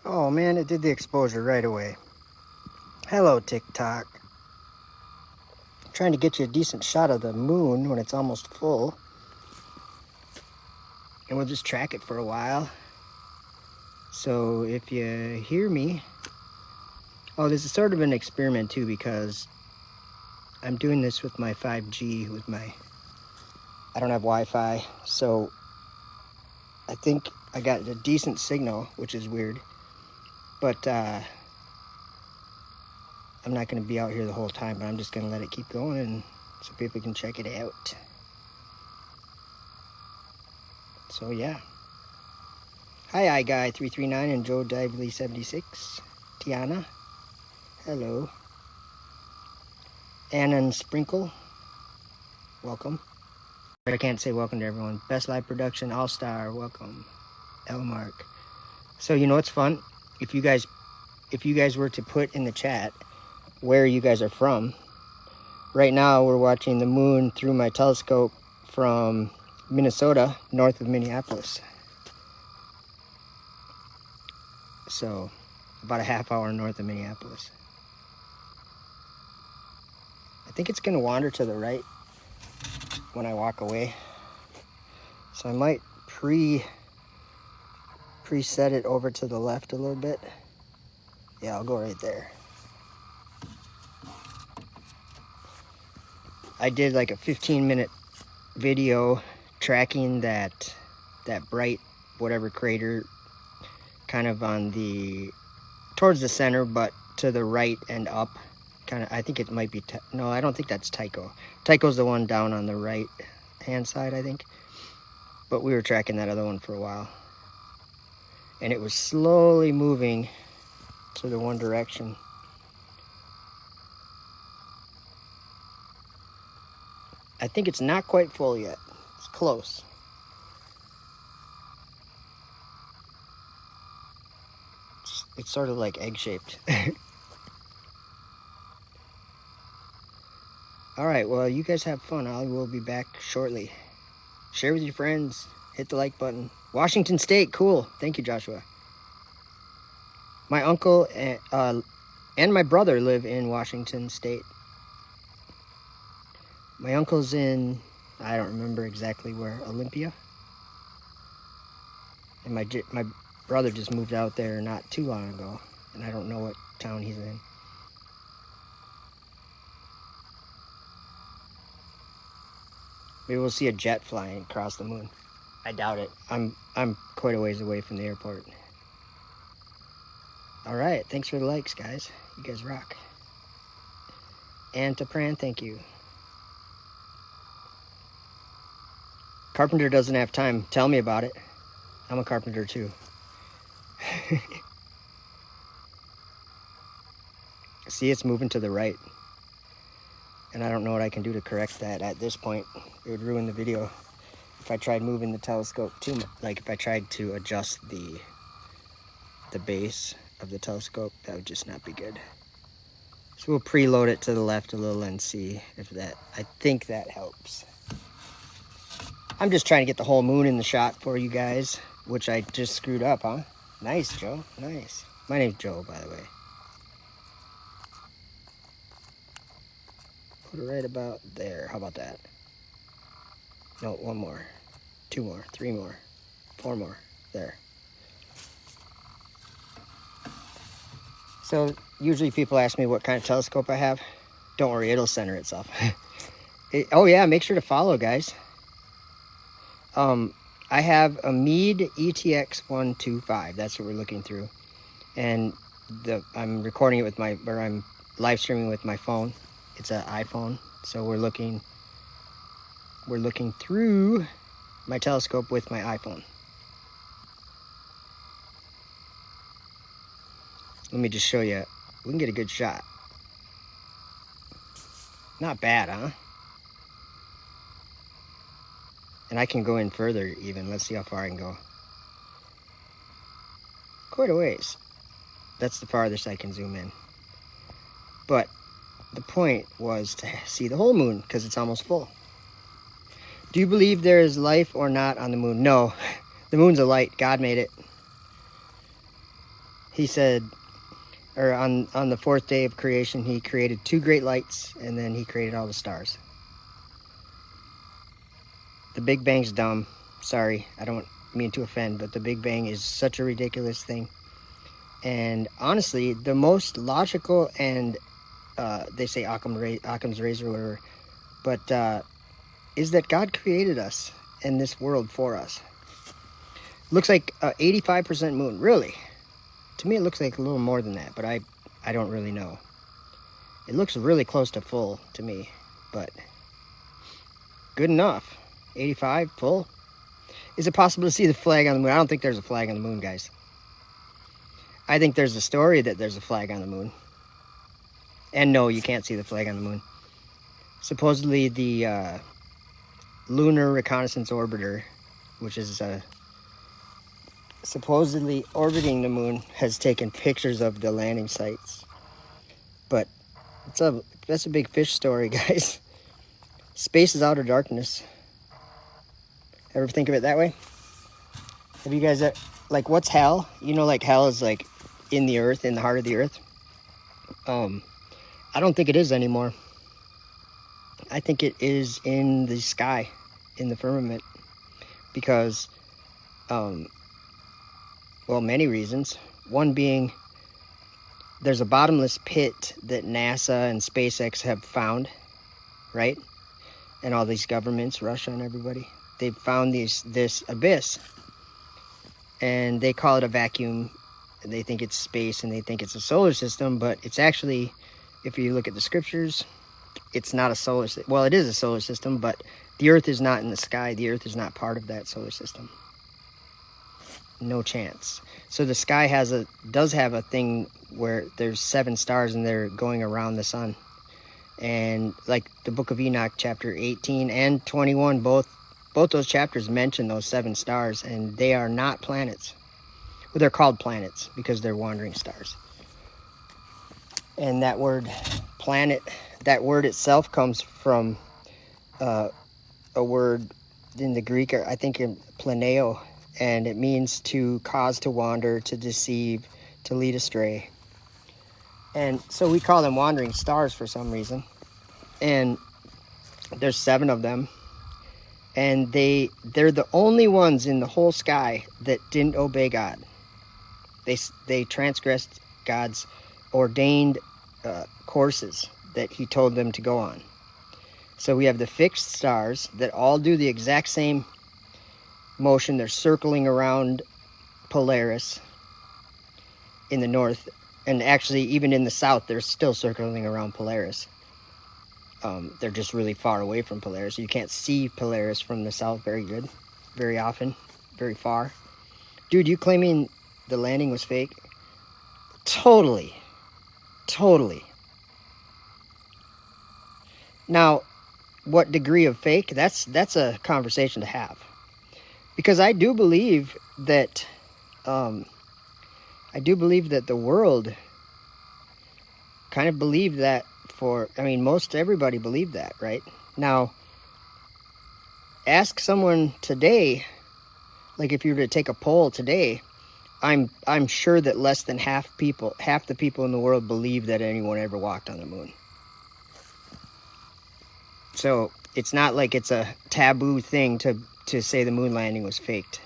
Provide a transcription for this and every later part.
Oh man, it did the exposure right away. Hello, TikTok. I'm trying to get you a decent shot of the moon when it's almost full. And we'll just track it for a while. So if you hear me... Oh, this is sort of an experiment too, because I'm doing this with my 5G, with my... I don't have Wi-Fi, so I think I got a decent signal, which is weird. But I'm not going to be out here the whole time, but I'm just going to let it keep going and so people can check it out. So yeah. Hi, iGuy339 and Joe Dively76. Tiana. Hello. Anna and Sprinkle. Welcome. But I can't say welcome to everyone. Best Live Production, All-Star, welcome. Elmark. So you know what's fun? If you guys were to put in the chat where you guys are from. Right now we're watching the moon through my telescope from Minnesota, north of Minneapolis. So about a half hour north of Minneapolis. I think it's gonna wander to the right when I walk away. So I might preset it over to the left a little bit. Yeah, I'll go right there. I did like a 15-minute video tracking that bright whatever crater kind of on the towards the center, but to the right and up. Kind of, I think it might be, no, I don't think that's Tycho. Tycho's the one down on the right hand side, I think. But we were tracking that other one for a while. And it was slowly moving to the one direction. I think it's not quite full yet. It's close. It's sort of like egg-shaped. All right, well, you guys have fun. I will be back shortly. Share with your friends. Hit the like button. Washington State, cool. Thank you, Joshua. My uncle and my brother live in Washington State. My uncle's in, I don't remember exactly where, Olympia. And my brother just moved out there not too long ago, and I don't know what town he's in. Maybe we'll see a jet flying across the moon. I doubt it. I'm quite a ways away from the airport. All right, thanks for the likes, guys. You guys rock. And to Pran, thank you. Carpenter doesn't have time. Tell me about it. I'm a carpenter too. See, it's moving to the right. And I don't know what I can do to correct that at this point. It would ruin the video if I tried moving the telescope too much. Like if I tried to adjust the base of the telescope, that would just not be good. So we'll preload it to the left a little and see if that, I think that helps. I'm just trying to get the whole moon in the shot for you guys, which I just screwed up, huh? Nice, Joe, nice. My name's Joe, by the way. Put it right about there. How about that? No, one more, two more, three more, four more. There. So usually people ask me what kind of telescope I have. Don't worry, it'll center itself. Oh yeah, make sure to follow, guys. I have a Meade ETX 125. That's what we're looking through, and I'm recording it with I'm live streaming with my phone. It's an iPhone, so we're looking through my telescope with my iPhone. Let me just show you. We can get a good shot. Not bad, huh? And I can go in further even. Let's see how far I can go. Quite a ways. That's the farthest I can zoom in. But the point was to see the whole moon because it's almost full. Do you believe there is life or not on the moon? No. The moon's a light. God made it. he said, or on the fourth day of creation, he created 2 great lights, and then he created all the stars. The Big Bang's dumb. Sorry, I don't mean to offend, but the Big Bang is such a ridiculous thing. And honestly, the most logical and they say Occam's razor or whatever, but is that God created us and this world for us. Looks like 85% moon. Really? To me, it looks like a little more than that, but I don't really know. It looks really close to full to me, but good enough. 85 full. Is it possible to see the flag on the moon? I don't think there's a flag on the moon, guys. I think there's a story that there's a flag on the moon. And no, you can't see the flag on the moon. Supposedly the Lunar Reconnaissance Orbiter, which is supposedly orbiting the moon, has taken pictures of the landing sites. But that's a big fish story, guys. Space is outer darkness. Ever think of it that way? Have you guys, like, what's hell? You know, like, hell is, like, in the earth, in the heart of the earth. I don't think it is anymore. I think it is in the sky, in the firmament. Because, well, many reasons. One being, there's a bottomless pit that NASA and SpaceX have found, right? And all these governments, Russia and everybody, they've found this abyss. And they call it a vacuum. They think it's space and they think it's a solar system, but it's actually, if you look at the scriptures, it's not a solar system. Well, it is a solar system, but the earth is not in the sky. The earth is not part of that solar system. No chance. So the sky does have a thing where there's 7 stars and they're going around the sun. And like the book of Enoch, chapter 18 and 21, both those chapters mention those 7 stars, and they are not planets. Well, they're called planets because they're wandering stars. And that word planet, that word itself comes from a word in the Greek, I think in planeo, and it means to cause to wander, to deceive, to lead astray. And so we call them wandering stars for some reason. And there's 7 of them. And they're the only ones in the whole sky that didn't obey God. They transgressed God's ordained courses that he told them to go on. So we have the fixed stars that all do the exact same motion. They're circling around Polaris in the north. And actually, even in the south, they're still circling around Polaris. They're just really far away from Polaris. You can't see Polaris from the south very often, very far. Dude, you claiming the landing was fake? Totally. Now, what degree of fake? That's a conversation to have. Because I do believe that the world kind of believed that most everybody believed that, right? Now, ask someone today, like if you were to take a poll today, I'm sure that less than half the people in the world believe that anyone ever walked on the moon. So it's not like it's a taboo thing to say the moon landing was faked.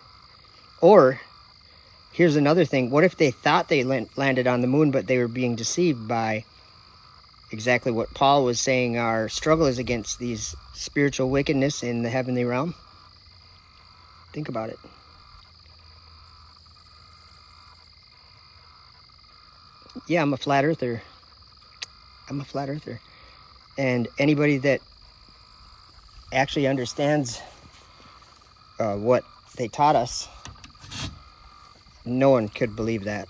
Or, here's another thing. What if they thought they landed on the moon, but they were being deceived by exactly what Paul was saying? Our struggle is against these spiritual wickedness in the heavenly realm. Think about it. Yeah, I'm a flat earther. And anybody that actually understands what they taught us, no one could believe that.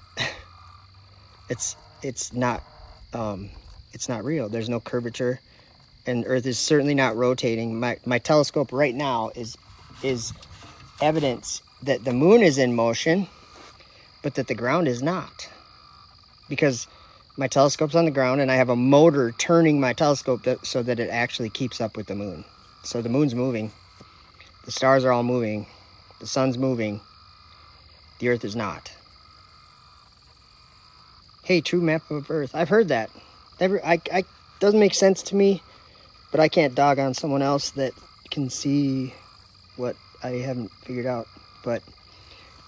It's not real. There's no curvature, and Earth is certainly not rotating. My telescope right now is evidence that the moon is in motion, but that the ground is not. Because my telescope's on the ground, and I have a motor turning my telescope so that it actually keeps up with the moon. So the moon's moving. The stars are all moving. The sun's moving. The Earth is not. Hey, true map of Earth. I've heard that. I doesn't make sense to me, but I can't dog on someone else that can see what I haven't figured out. But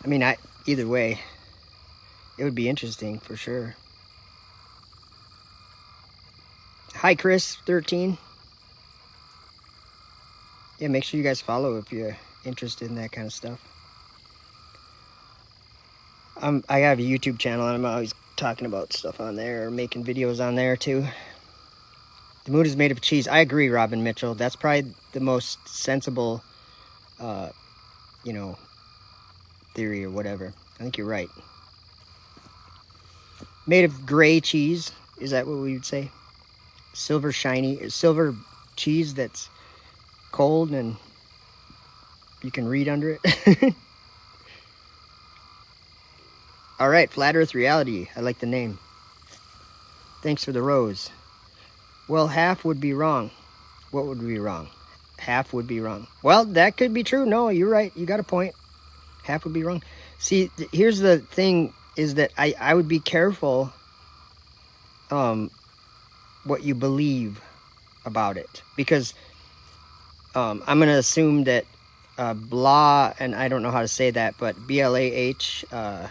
I mean, either way, it would be interesting for sure. Hi, Chris 13. Yeah, make sure you guys follow if you're interested in that kind of stuff. I have a YouTube channel and I'm always talking about stuff on there, or making videos on there too. The moon is made of cheese. I agree, Robin Mitchell. That's probably the most sensible, you know, theory or whatever. I think you're right. Made of gray cheese. Is that what we would say? Silver shiny, silver cheese that's cold and you can read under it. All right, Flat Earth Reality. I like the name. Thanks for the rose. Well, half would be wrong. What would be wrong? Half would be wrong. Well, that could be true. No, you're right. You got a point. Half would be wrong. See, here's the thing is that I would be careful what you believe about it. Because I'm going to assume that blah, and I don't know how to say that, but BLAH,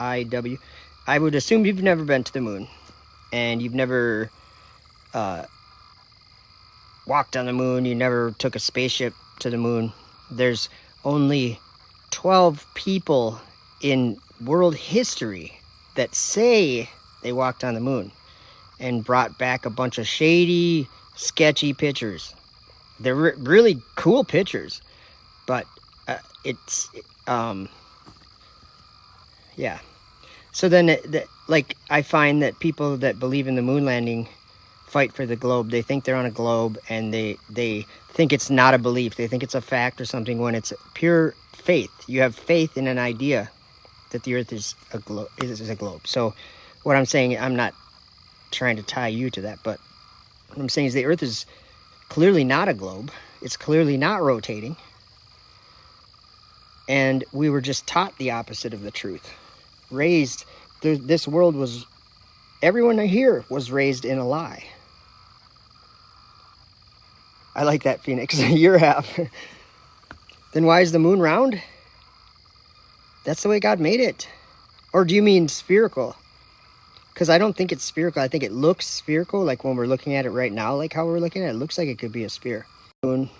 IW. I would assume you've never been to the moon. And you've never walked on the moon. You never took a spaceship to the moon. There's only 12 people in world history that say they walked on the moon and brought back a bunch of shady, sketchy pictures. They're really cool pictures, but yeah. So then, like, I find that people that believe in the moon landing fight for the globe. They think they're on a globe, and they think it's not a belief. They think it's a fact or something when it's pure faith. You have faith in an idea that the Earth is a globe. So what I'm saying, I'm not trying to tie you to that, but what I'm saying is the Earth is clearly not a globe. It's clearly not rotating. And we were just taught the opposite of the truth. Raised, this world was, everyone here was raised in a lie. I like that, Phoenix. You're half. Then why is the moon round? That's the way God made it. Or do you mean spherical? Because I don't think it's spherical. I think it looks spherical, like when we're looking at it right now, like how we're looking at it. It looks like it could be a sphere. Moon.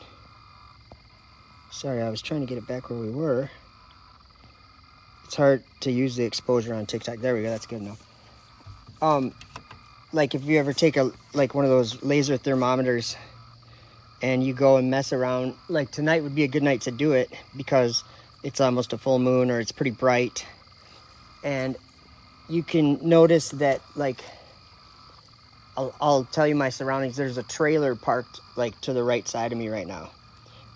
Sorry, I was trying to get it back where we were. It's hard to use the exposure on TikTok. There we go. That's good enough. Like if you ever take one of those laser thermometers and you go and mess around, like tonight would be a good night to do it because it's almost a full moon or it's pretty bright. And you can notice that, like, I'll tell you my surroundings. There's a trailer parked like to the right side of me right now.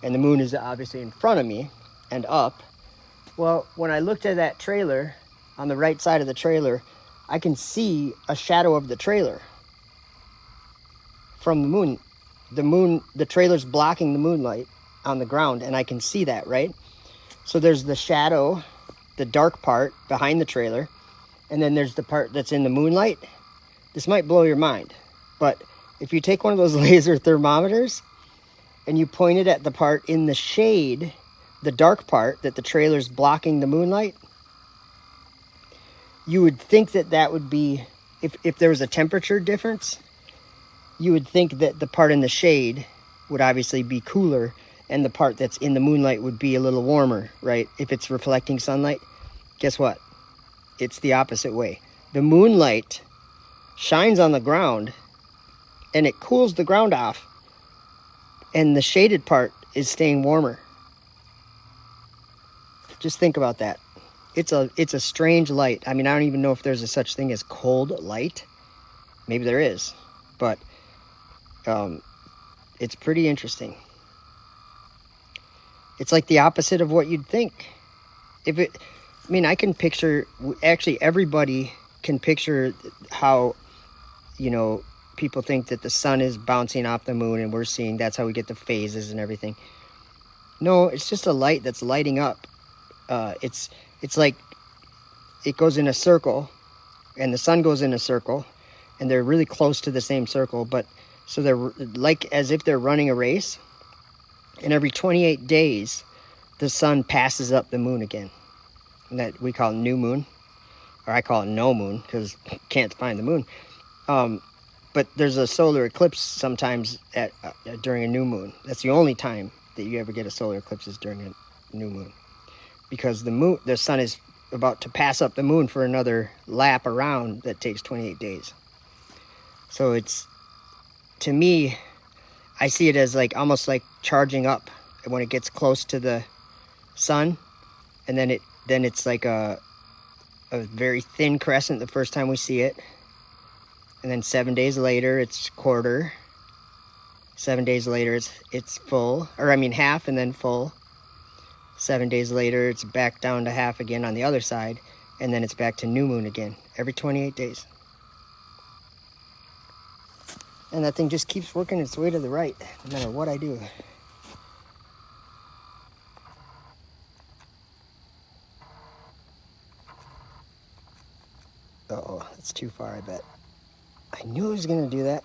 And the moon is obviously in front of me and up. Well, when I looked at that trailer, on the right side of the trailer, I can see a shadow of the trailer from the moon. The trailer's blocking the moonlight on the ground, and I can see that, right? So there's the shadow, the dark part behind the trailer, and then there's the part that's in the moonlight. This might blow your mind, but if you take one of those laser thermometers and you point it at the part in the shade, the dark part that the trailer's blocking the moonlight, you would think that would be, if there was a temperature difference, you would think that the part in the shade would obviously be cooler and the part that's in the moonlight would be a little warmer, right? If it's reflecting sunlight. Guess what? It's the opposite way. The moonlight shines on the ground and it cools the ground off, and the shaded part is staying warmer. Just think about that. It's a strange light. I mean, I don't even know if there's a such thing as cold light. Maybe there is, but it's pretty interesting. It's like the opposite of what you'd think. I can picture, actually everybody can picture how, people think that the sun is bouncing off the moon and we're seeing, that's how we get the phases and everything. No, it's just a light that's lighting up. It's like it goes in a circle and the sun goes in a circle, and they're really close to the same circle, but so they're like as if they're running a race, and every 28 days the sun passes up the moon again, and that we call new moon, or I call it no moon because can't find the moon. But there's a solar eclipse sometimes during a new moon. That's the only time that you ever get a solar eclipse is during a new moon, because the sun is about to pass up the moon for another lap around that takes 28 days. So it's, to me, I see it as like almost like charging up when it gets close to the sun, and then it's like a very thin crescent the first time we see it, and then 7 days later it's quarter. 7 days later it's full, or I mean half, and then full. 7 days later it's back down to half again on the other side, and then it's back to new moon again every 28 days. And that thing just keeps working its way to the right no matter what I do. Uh-oh, that's too far, I bet. I knew it was going to do that.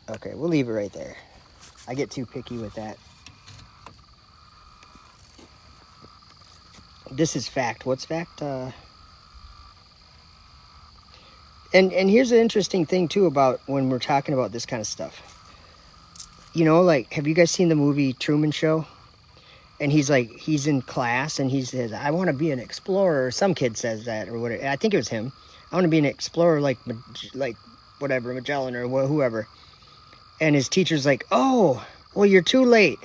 Okay, we'll leave it right there. I get too picky with that. This is fact. What's fact? And here's an interesting thing, too, about when we're talking about this kind of stuff. You know, like, have you guys seen the movie Truman Show? And he's in class, and he says, I want to be an explorer. Some kid says that, or whatever. I think it was him. I want to be an explorer like whatever, Magellan or whoever. And his teacher's like, oh, well, you're too late.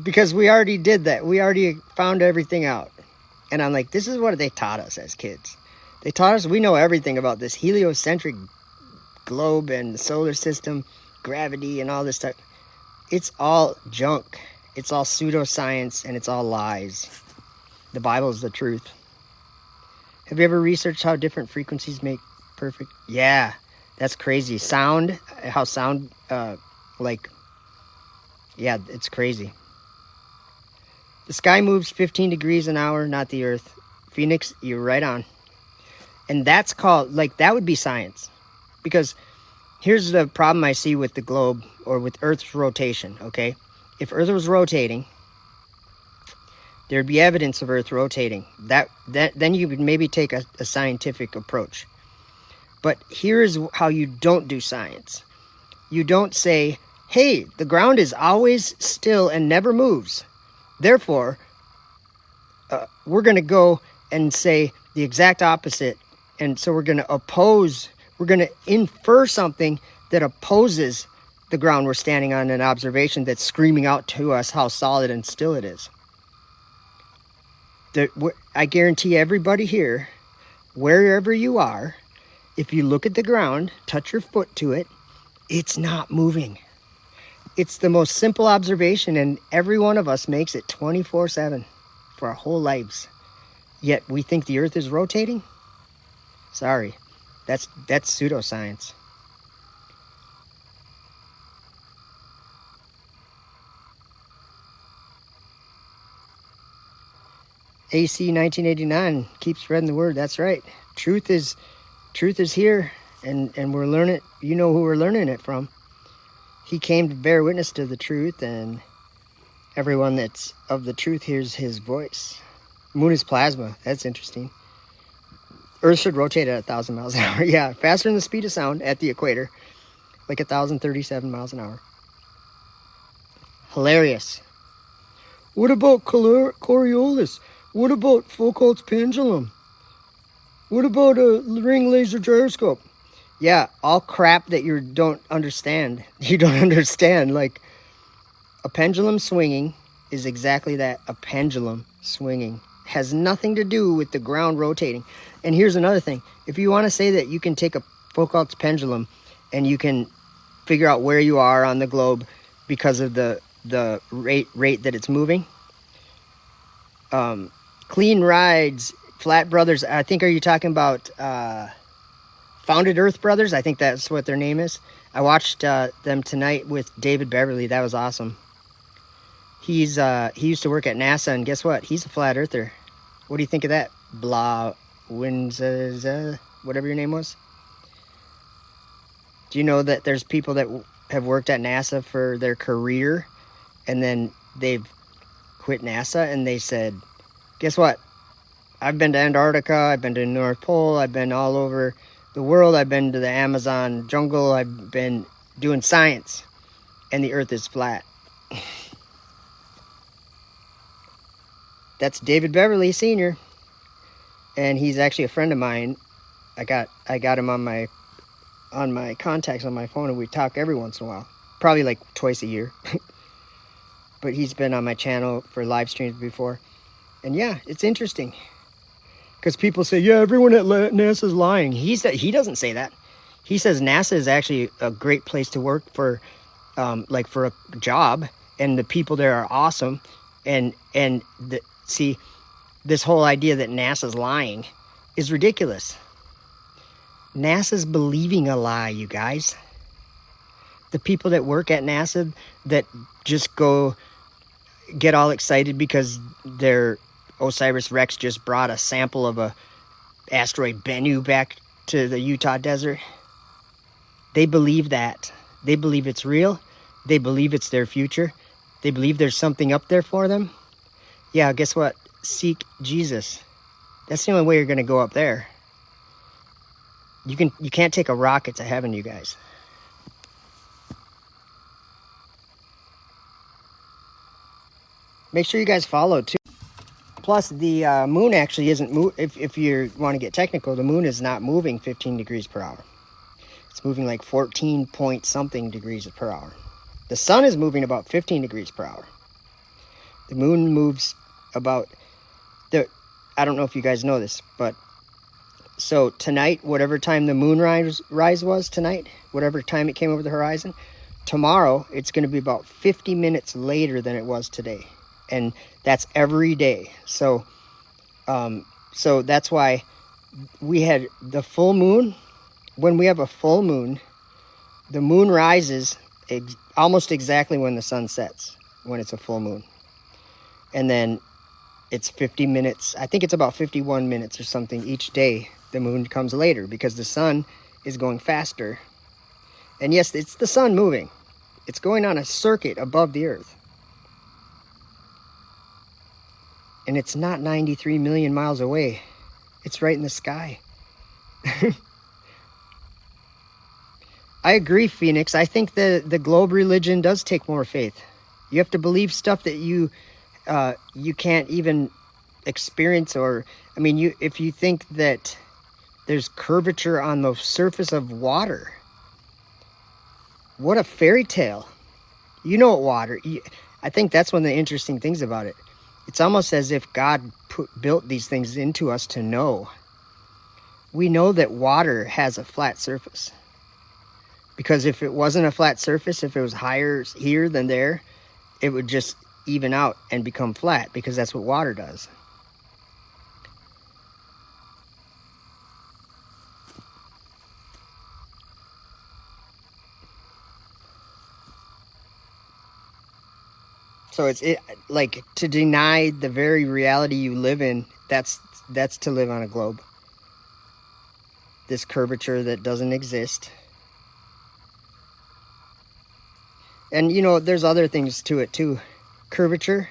Because we already did that. We already found everything out. And I'm like, this is what they taught us as kids. They taught us, we know everything about this heliocentric globe and the solar system, gravity and all this stuff. It's all junk. It's all pseudoscience, and it's all lies. The Bible is the truth. Have you ever researched how different frequencies make perfect? Yeah, that's crazy. Sound, how sound, yeah, it's crazy. The sky moves 15 degrees an hour, not the earth. Phoenix, you're right on. And that's called, that would be science. Because here's the problem I see with the globe, or with Earth's rotation, okay? If Earth was rotating, there'd be evidence of Earth rotating. Then you would maybe take a scientific approach. But here's how you don't do science. You don't say, hey, the ground is always still and never moves. Therefore, we're going to go and say the exact opposite. And so we're going to infer something that opposes the ground we're standing on, an observation that's screaming out to us how solid and still it is. I guarantee everybody here, wherever you are, if you look at the ground, touch your foot to it, it's not moving. It's the most simple observation, and every one of us makes it 24/7 for our whole lives. Yet we think the earth is rotating? Sorry, that's pseudoscience. AC 1989, keep spreading the word. That's right. Truth is here, and we're learning. You know who we're learning it from. He came to bear witness to the truth, and everyone that's of the truth hears his voice. Moon is plasma. That's interesting. Earth should rotate at 1,000 miles an hour. Yeah, faster than the speed of sound at the equator, like 1,037 miles an hour. Hilarious. What about Coriolis? What about Foucault's pendulum? What about a ring laser gyroscope? Yeah, all crap that you don't understand. You don't understand. Like, a pendulum swinging is exactly that. A pendulum swinging has nothing to do with the ground rotating. And here's another thing. If you want to say that you can take a Foucault's pendulum and you can figure out where you are on the globe because of the rate that it's moving, Clean Rides, Flat Brothers, I think, are you talking about Founded Earth Brothers? I think that's what their name is. I watched them tonight with David Beverly. That was awesome. He used to work at NASA, and guess what? He's a flat earther. What do you think of that? Blah Winza, whatever your name was. Do you know that there's people that have worked at NASA for their career, and then they've quit NASA and they said, guess what? I've been to Antarctica, I've been to the North Pole, I've been all over the world, I've been to the Amazon jungle, I've been doing science, and the Earth is flat. That's David Beverly Sr., and he's actually a friend of mine. I got him on my contacts on my phone, and we talk every once in a while, probably like twice a year. But he's been on my channel for live streams before, and yeah, it's interesting because people say, yeah, everyone at NASA's lying. He doesn't say that. He says NASA is actually a great place to work for, like for a job, and the people there are awesome, see, this whole idea that NASA's lying is ridiculous. NASA's believing a lie, you guys. The people that work at NASA that just get all excited because their OSIRIS-REx just brought a sample of a asteroid Bennu back to the Utah desert. They believe that. They believe it's real. They believe it's their future. They believe there's something up there for them. Yeah, guess what? Seek Jesus. That's the only way you're going to go up there. You can't take a rocket to heaven, you guys. Make sure you guys follow too. Plus, the moon actually isn't if you want to get technical, the moon is not moving 15 degrees per hour. It's moving like 14 point something degrees per hour. The sun is moving about 15 degrees per hour. The moon moves about I don't know if you guys know this, but so tonight, whatever time the moon rise was tonight, whatever time it came over the horizon, tomorrow it's going to be about 50 minutes later than it was today. And that's every day. So so that's why we had the full moon. When we have a full moon, the moon rises almost exactly when the sun sets, when it's a full moon. And then it's 50 minutes. I think it's about 51 minutes or something each day. The moon comes later because the sun is going faster. And yes, it's the sun moving. It's going on a circuit above the earth. And it's not 93 million miles away. It's right in the sky. I agree, Phoenix. I think the globe religion does take more faith. You have to believe stuff that you can't even experience, or I mean, if you think that there's curvature on the surface of water, what a fairy tale. You know what water, I think that's one of the interesting things about it. It's almost as if God built these things into us to know. We know that water has a flat surface. Because if it wasn't a flat surface, if it was higher here than there, it would just even out and become flat, because that's what water does. So it's like to deny the very reality you live in. That's to live on a globe. This curvature that doesn't exist. And you know, there's other things to it too. Curvature.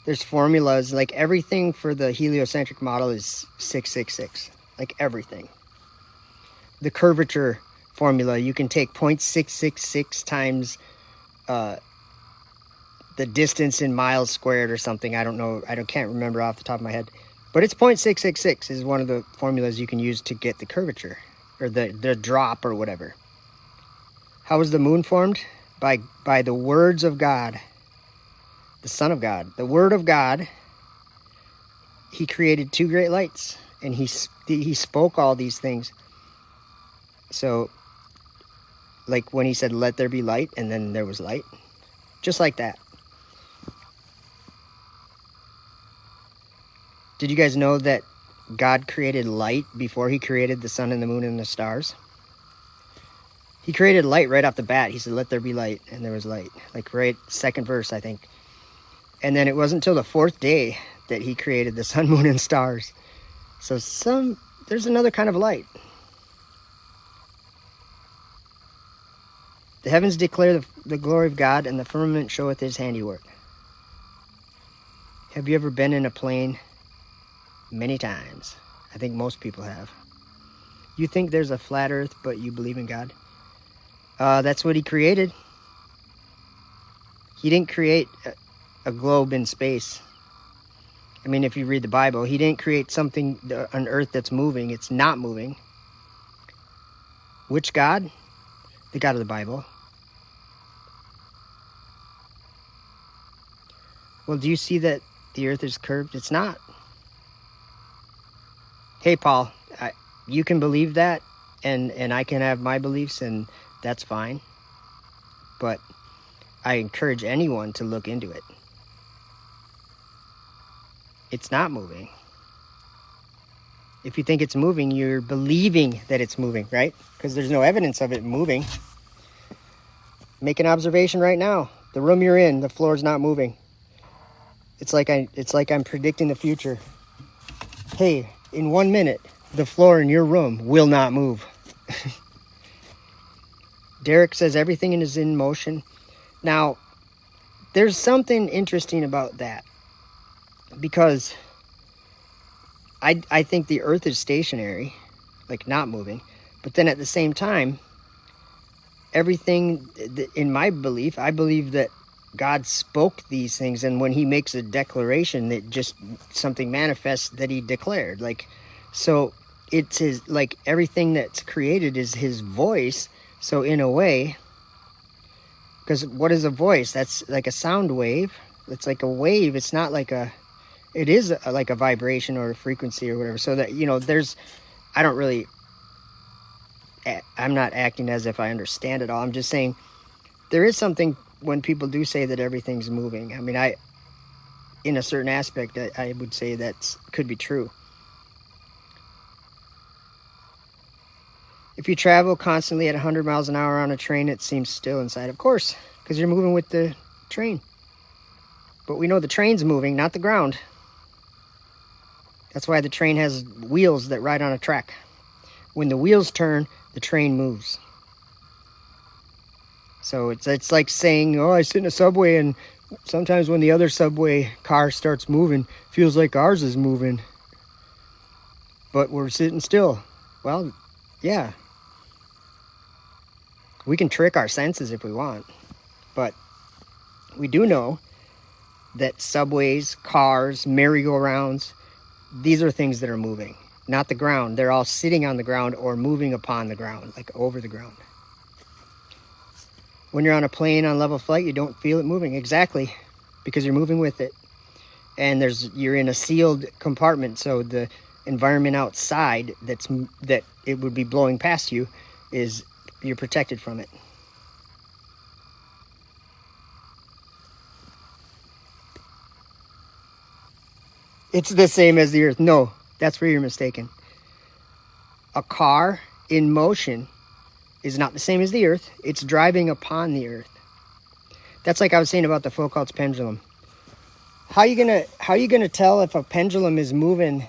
There's formulas, like everything for the heliocentric model is 666. Like everything. The curvature formula, you can take 0.666 times the distance in miles squared or something. I don't know. Can't remember off the top of my head. But it's 0.666 is one of the formulas you can use to get the curvature, or the drop, or whatever. How was the moon formed? By the words of God, the Son of God. The Word of God, He created two great lights, and He spoke all these things. So, like when He said, let there be light, and then there was light. Just like that. Did you guys know that God created light before He created the sun and the moon and the stars? He created light right off the bat. He said, let there be light, and there was light. Like right second verse, I think. And then it wasn't until the fourth day that he created the sun, moon, and stars. So there's another kind of light. The heavens declare the glory of God, and the firmament showeth his handiwork. Have you ever been in a plane? Many times. I think most people have. You think there's a flat earth, but you believe in God? That's what he created. He didn't create a globe in space. I mean, if you read the Bible, he didn't create something, an earth that's moving. It's not moving. Which God? The God of the Bible. Well, do you see that the earth is curved? It's not. Hey, Paul, you can believe that, and I can have my beliefs, and that's fine. But I encourage anyone to look into it. It's not moving. If you think it's moving, you're believing that it's moving, right? Because there's no evidence of it moving. Make an observation right now. The room you're in, the floor is not moving. It's like I'm predicting the future. Hey, in 1 minute, the floor in your room will not move. Derek says everything is in motion. Now, there's something interesting about that, because I think the earth is stationary, like not moving, but then at the same time, everything, in my belief, I believe that God spoke these things, and when he makes a declaration, that just something manifests that he declared. Like, so it's his, like everything that's created is his voice. So in a way, because what is a voice? That's like a sound wave. It's like a wave. It's not like it is like a vibration or a frequency or whatever. So that, I'm not acting as if I understand it all. I'm just saying there is something when people do say that everything's moving. I mean, in a certain aspect, I would say that could be true. If you travel constantly at 100 miles an hour on a train, it seems still inside. Of course, because you're moving with the train. But we know the train's moving, not the ground. That's why the train has wheels that ride on a track. When the wheels turn, the train moves. So it's like saying, oh, I sit in a subway, and sometimes when the other subway car starts moving, feels like ours is moving. But we're sitting still. Well, yeah. We can trick our senses if we want. But we do know that subways, cars, merry-go-rounds, these are things that are moving, not the ground. They're all sitting on the ground or moving upon the ground, like over the ground. When you're on a plane on level flight, you don't feel it moving. Exactly, because you're moving with it. And you're in a sealed compartment, so the environment outside that it would be blowing past you you're protected from it. It's the same as the earth. No, that's where you're mistaken. A car in motion is not the same as the earth. It's driving upon the earth. That's like I was saying about the Foucault's pendulum. How are you gonna tell if a pendulum is moving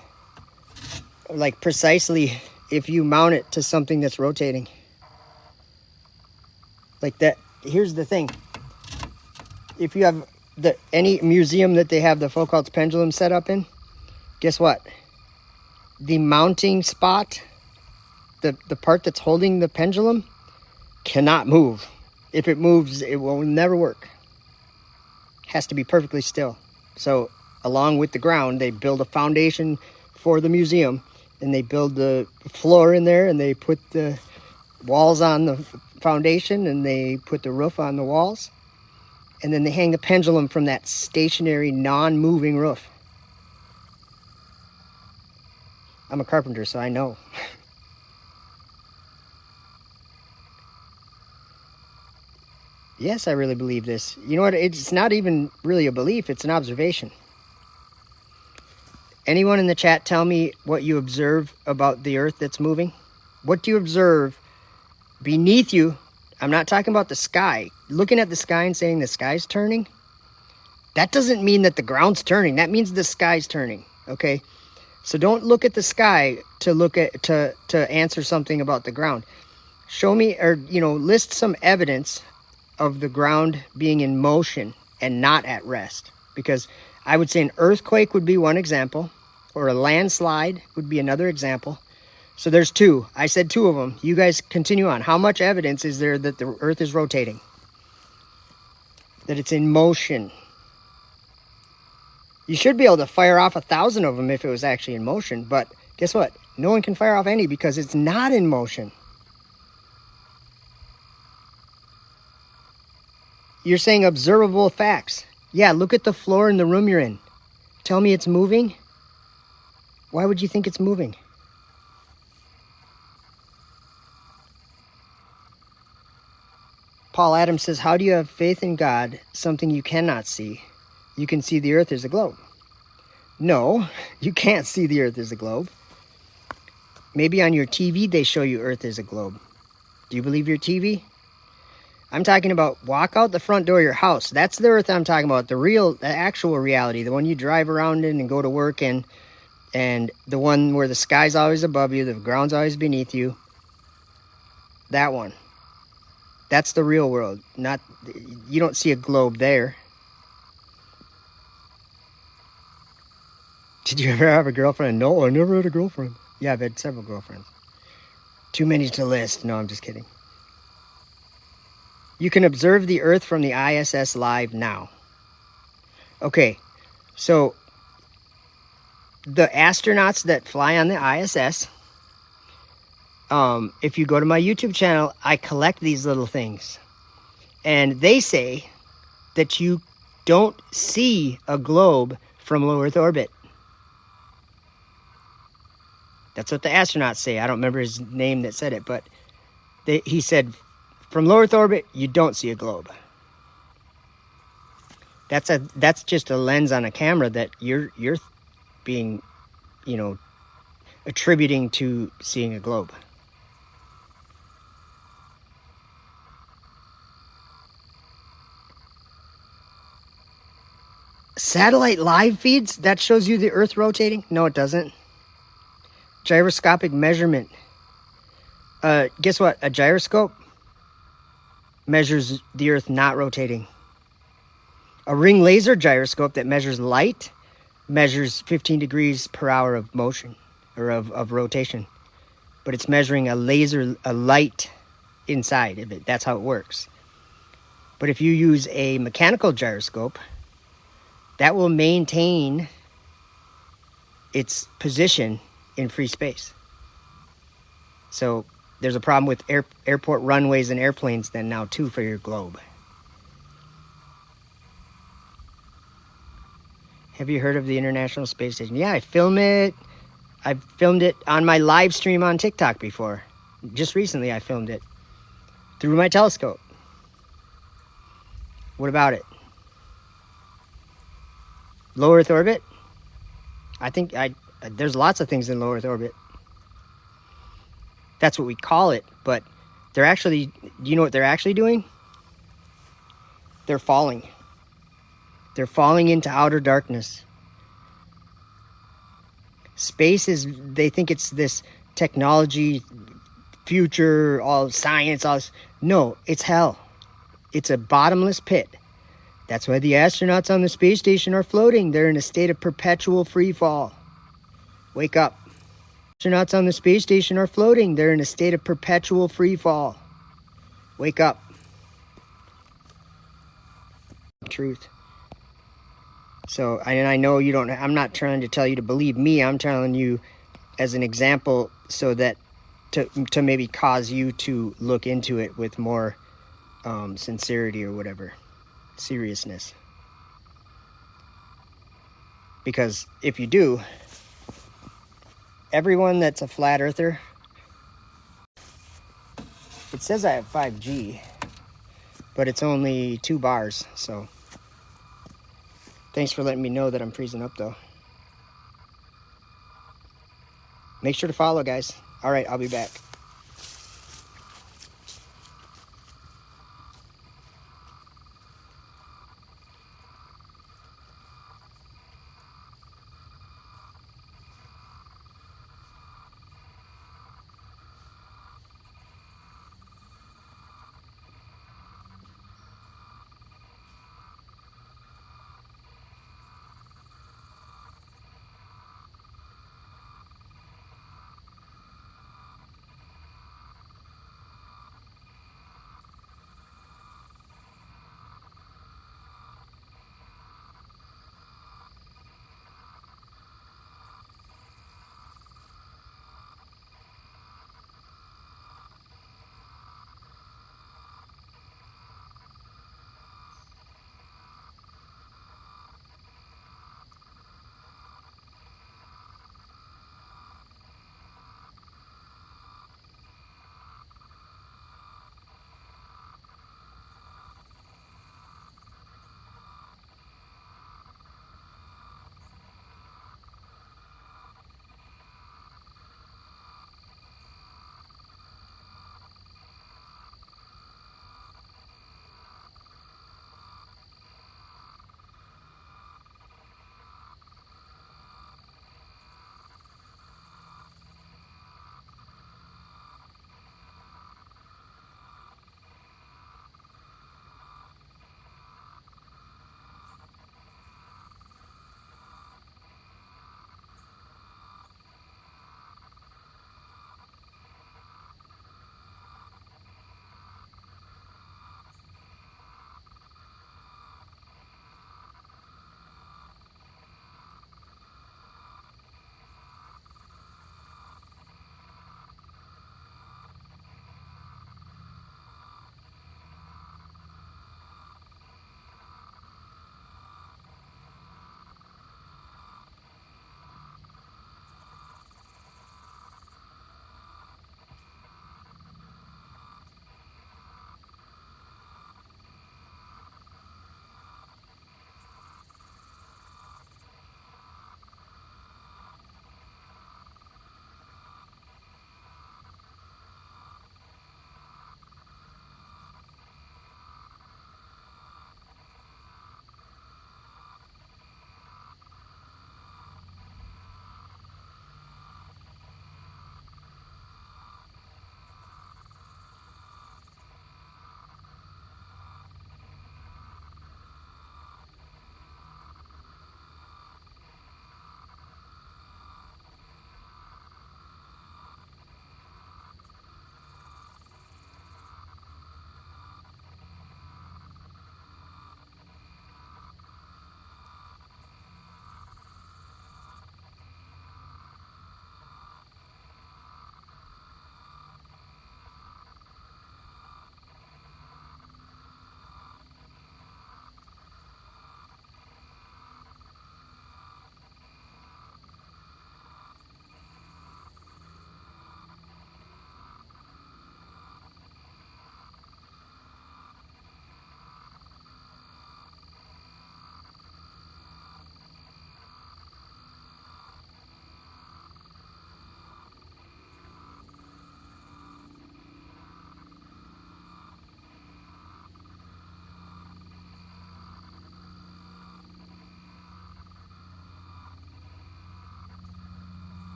like precisely if you mount it to something that's rotating? Like that. Here's the thing. If you have any museum that they have the Foucault's pendulum set up in, guess what? The mounting spot, the part that's holding the pendulum, cannot move. If it moves, it will never work. It has to be perfectly still. So along with the ground, they build a foundation for the museum, and they build the floor in there, and they put the walls on the foundation, and they put the roof on the walls, and then they hang the pendulum from that stationary, non-moving roof. I'm a carpenter, so I know. Yes, I really believe this. You know what? It's not even really a belief. It's an observation. Anyone in the chat tell me what you observe about the earth that's moving? What do you observe beneath you? I'm not talking about the sky. Looking at the sky and saying the sky's turning, That doesn't mean that the ground's turning. That means the sky's turning, okay? So don't look at the sky to answer something about the ground. Show me, or, list some evidence of the ground being in motion and not at rest. Because I would say an earthquake would be one example, or a landslide would be another example. So there's two. I said two of them. You guys continue on. How much evidence is there that the earth is rotating? That it's in motion? You should be able to fire off 1,000 of them if it was actually in motion, but guess what? No one can fire off any because it's not in motion. You're saying observable facts. Yeah, look at the floor in the room you're in. Tell me it's moving? Why would you think it's moving? Paul Adams says, how do you have faith in God, something you cannot see? You can see the earth as a globe. No, you can't see the earth as a globe. Maybe on your TV they show you earth as a globe. Do you believe your TV? I'm talking about walk out the front door of your house. That's the earth I'm talking about. The actual reality. The one you drive around in and go to work in. And the one where the sky's always above you, the ground's always beneath you. That one. That's the real world. You don't see a globe there. Did you ever have a girlfriend? No, I never had a girlfriend. Yeah, I've had several girlfriends. Too many to list. No, I'm just kidding. You can observe the Earth from the ISS live now. Okay, so the astronauts that fly on the ISS, if you go to my YouTube channel, I collect these little things. And they say that you don't see a globe from low Earth orbit. That's what the astronauts say. I don't remember his name that said it, but he said, from low Earth orbit, you don't see a globe. That's just a lens on a camera that you're being, attributing to seeing a globe. Satellite live feeds, that shows you the Earth rotating? No, it doesn't. Gyroscopic measurement. Guess what? A gyroscope measures the Earth not rotating. A ring laser gyroscope that measures light measures 15 degrees per hour of motion, or of rotation. But it's measuring a light inside of it. That's how it works. But if you use a mechanical gyroscope, that will maintain its position in free space. So there's a problem with airport runways and airplanes then now too for your globe. Have you heard of the International Space Station? Yeah, I film it. I've filmed it on my live stream on TikTok before. Just recently I filmed it through my telescope. What about it? Low Earth orbit? I think there's lots of things in low Earth orbit. That's what we call it, but they're actually, do you know what they're actually doing? They're falling. They're falling into outer darkness. Space they think it's this technology, future, all science, all this. No, it's hell. It's a bottomless pit. That's why the astronauts on the space station are floating. They're in a state of perpetual free fall. Wake up. Astronauts on the space station are floating. They're in a state of perpetual free fall. Wake up. Truth. So, and I know you don't, I'm not trying to tell you to believe me. I'm telling you as an example so that to maybe cause you to look into it with more sincerity or whatever, seriousness. Because if you do, everyone that's a flat earther, it says I have 5G, but it's only 2 bars, so thanks for letting me know that I'm freezing up though. Make sure to follow, guys. All right, I'll be back.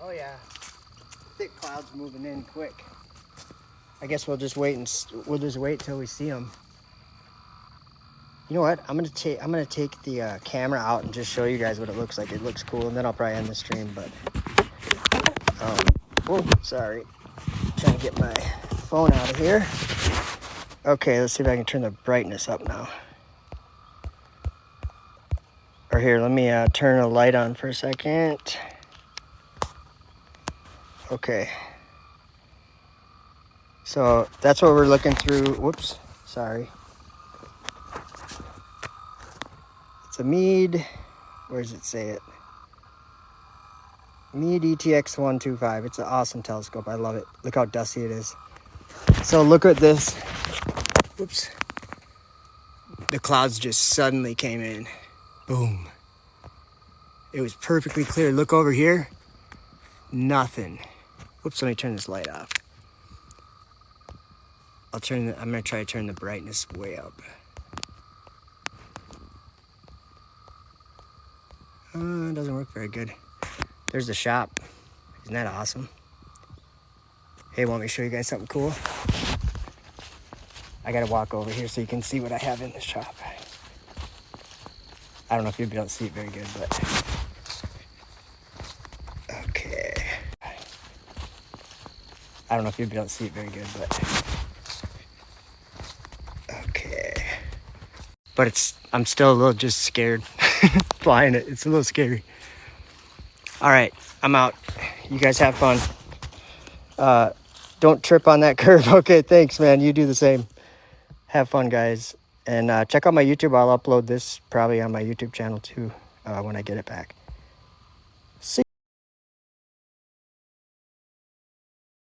Oh yeah. Thick clouds moving in quick. I guess we'll just wait till we see them. You know what? I'm gonna take the camera out and just show you guys what it looks like. It looks cool, and then I'll probably end the stream. But whoa, sorry. Trying to get my phone out of here. Okay, let's see if I can turn the brightness up now. Or here, let me turn a light on for a second. Okay. So that's what we're looking through. Whoops, sorry. It's a Meade. Where does it say it? Meade ETX 125. It's an awesome telescope. I love it. Look how dusty it is. So look at this. Whoops. The clouds just suddenly came in. Boom. It was perfectly clear. Look over here. Nothing. Whoops, let me turn this light off. I'm gonna try to turn the brightness way up. It doesn't work very good. There's the shop. Isn't that awesome? Hey, want me to show you guys something cool? I gotta walk over here so you can see what I have in the shop. I don't know if you'll be able to see it very good, but... Okay. I don't know if you'll be able to see it very good, but... Okay. But I'm still a little just scared flying it. It's a little scary. All right, I'm out. You guys have fun. Don't trip on that curve. Okay, thanks, man. You do the same. Have fun, guys. And check out my YouTube. I'll upload this probably on my YouTube channel too when I get it back.